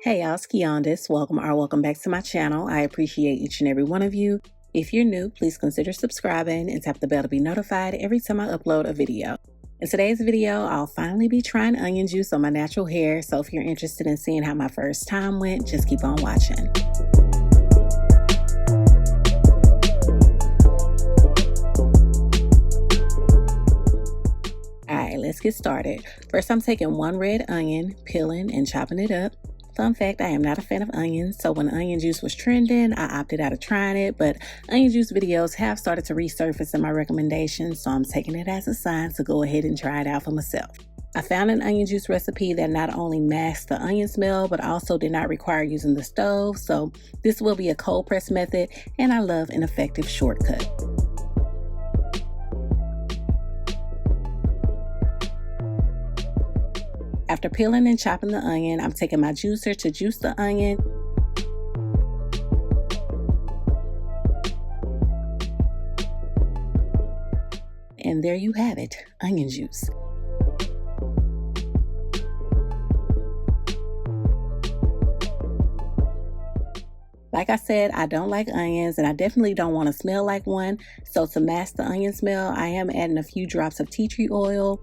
Hey y'all, it's Quijuandas. Welcome back to my channel. I appreciate each and every one of you. If you're new, please consider subscribing and tap the bell to be notified every time I upload a video. In today's video, I'll finally be trying onion juice on my natural hair, so if you're interested in seeing how my first time went, just keep on watching. Alright, let's get started. First, I'm taking one red onion, peeling and chopping it up. Fun fact, I am not a fan of onions, so when onion juice was trending, I opted out of trying it, but onion juice videos have started to resurface in my recommendations, so I'm taking it as a sign to go ahead and try it out for myself. I found an onion juice recipe that not only masked the onion smell, but also did not require using the stove, so this will be a cold press method, and I love an effective shortcut. After peeling and chopping the onion, I'm taking my juicer to juice the onion. And there you have it, onion juice. Like I said, I don't like onions and I definitely don't want to smell like one. So to mask the onion smell, I am adding a few drops of tea tree oil.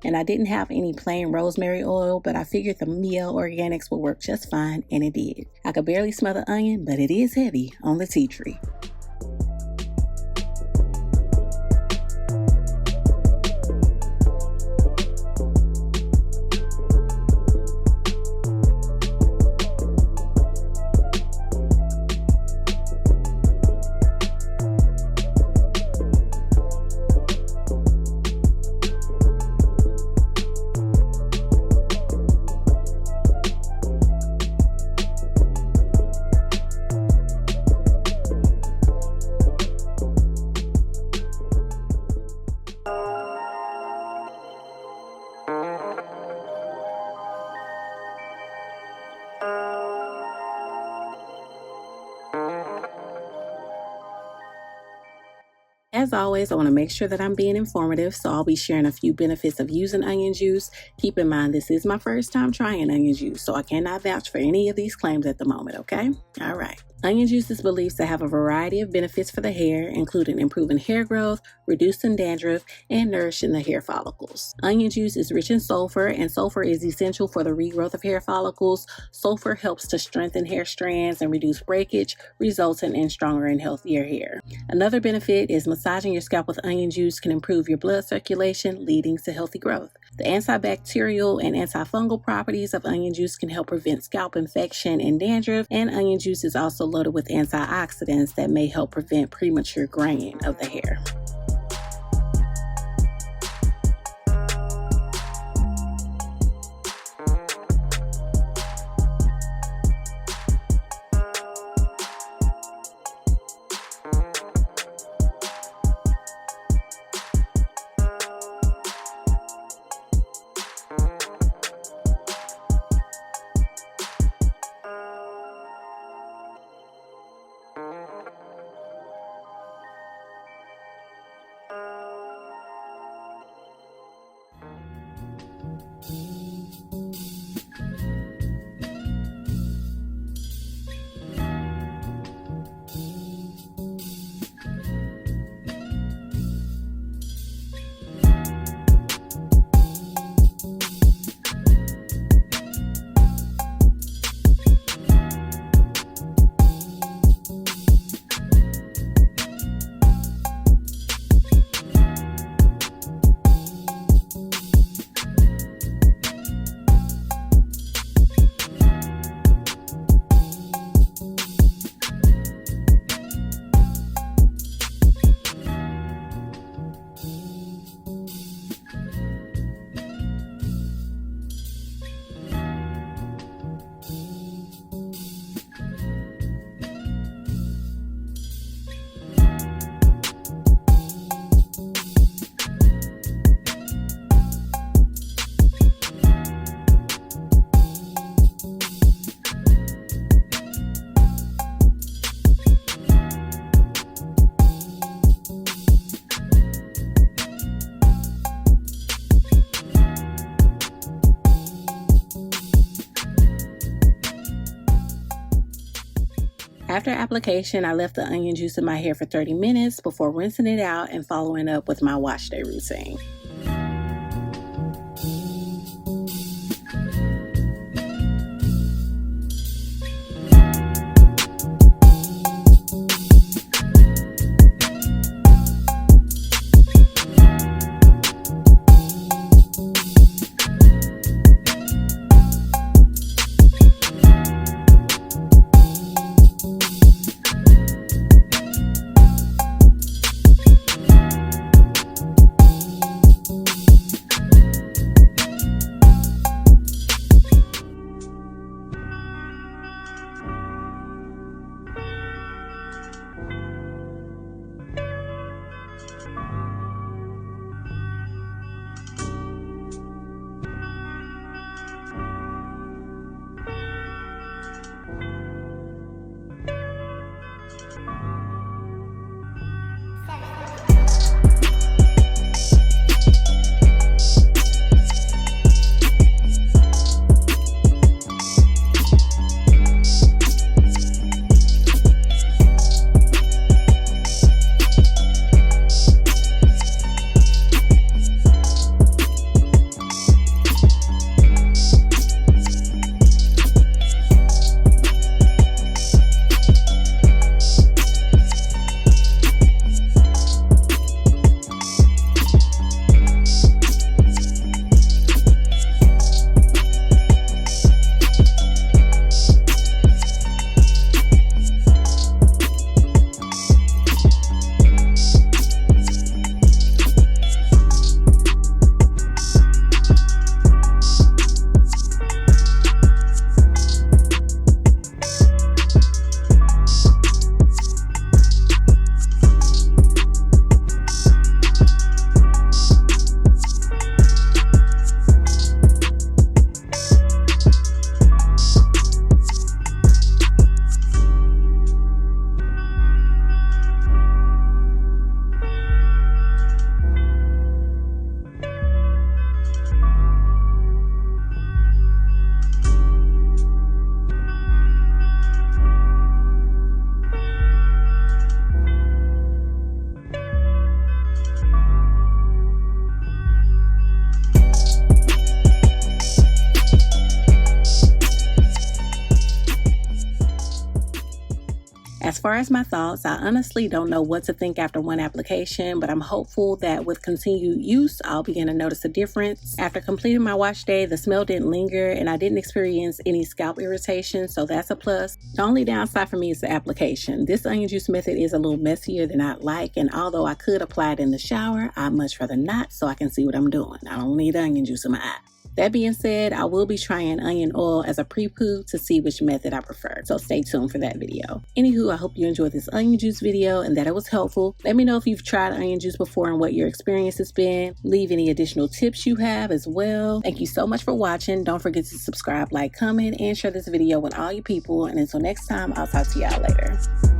And I didn't have any plain rosemary oil, but I figured the Miel Organics would work just fine, and it did. I could barely smell the onion, but it is heavy on the tea tree. As always, I want to make sure that I'm being informative, so I'll be sharing a few benefits of using onion juice. Keep in mind, this is my first time trying onion juice, so I cannot vouch for any of these claims at the moment, okay? All right. Onion juice is believed to have a variety of benefits for the hair, including improving hair growth, reducing dandruff, and nourishing the hair follicles. Onion juice is rich in sulfur, and sulfur is essential for the regrowth of hair follicles. Sulfur helps to strengthen hair strands and reduce breakage, resulting in stronger and healthier hair. Another benefit is massaging your scalp with onion juice can improve your blood circulation, leading to healthy growth. The antibacterial and antifungal properties of onion juice can help prevent scalp infection and dandruff, and onion juice is also loaded with antioxidants that may help prevent premature graying of the hair. After application, I left the onion juice in my hair for 30 minutes before rinsing it out and following up with my wash day routine. As far as my thoughts, I honestly don't know what to think after one application, but I'm hopeful that with continued use, I'll begin to notice a difference. After completing my wash day, the smell didn't linger and I didn't experience any scalp irritation, so that's a plus. The only downside for me is the application. This onion juice method is a little messier than I'd like, and although I could apply it in the shower, I'd much rather not so I can see what I'm doing. I don't need onion juice in my eye. That being said, I will be trying onion oil as a pre-poo to see which method I prefer, so stay tuned for that video. Anywho, I hope you enjoyed this onion juice video and that it was helpful. Let me know if you've tried onion juice before and what your experience has been. Leave any additional tips you have as well. Thank you so much for watching. Don't forget to subscribe, like, comment, and share this video with all you people. And until next time, I'll talk to y'all later.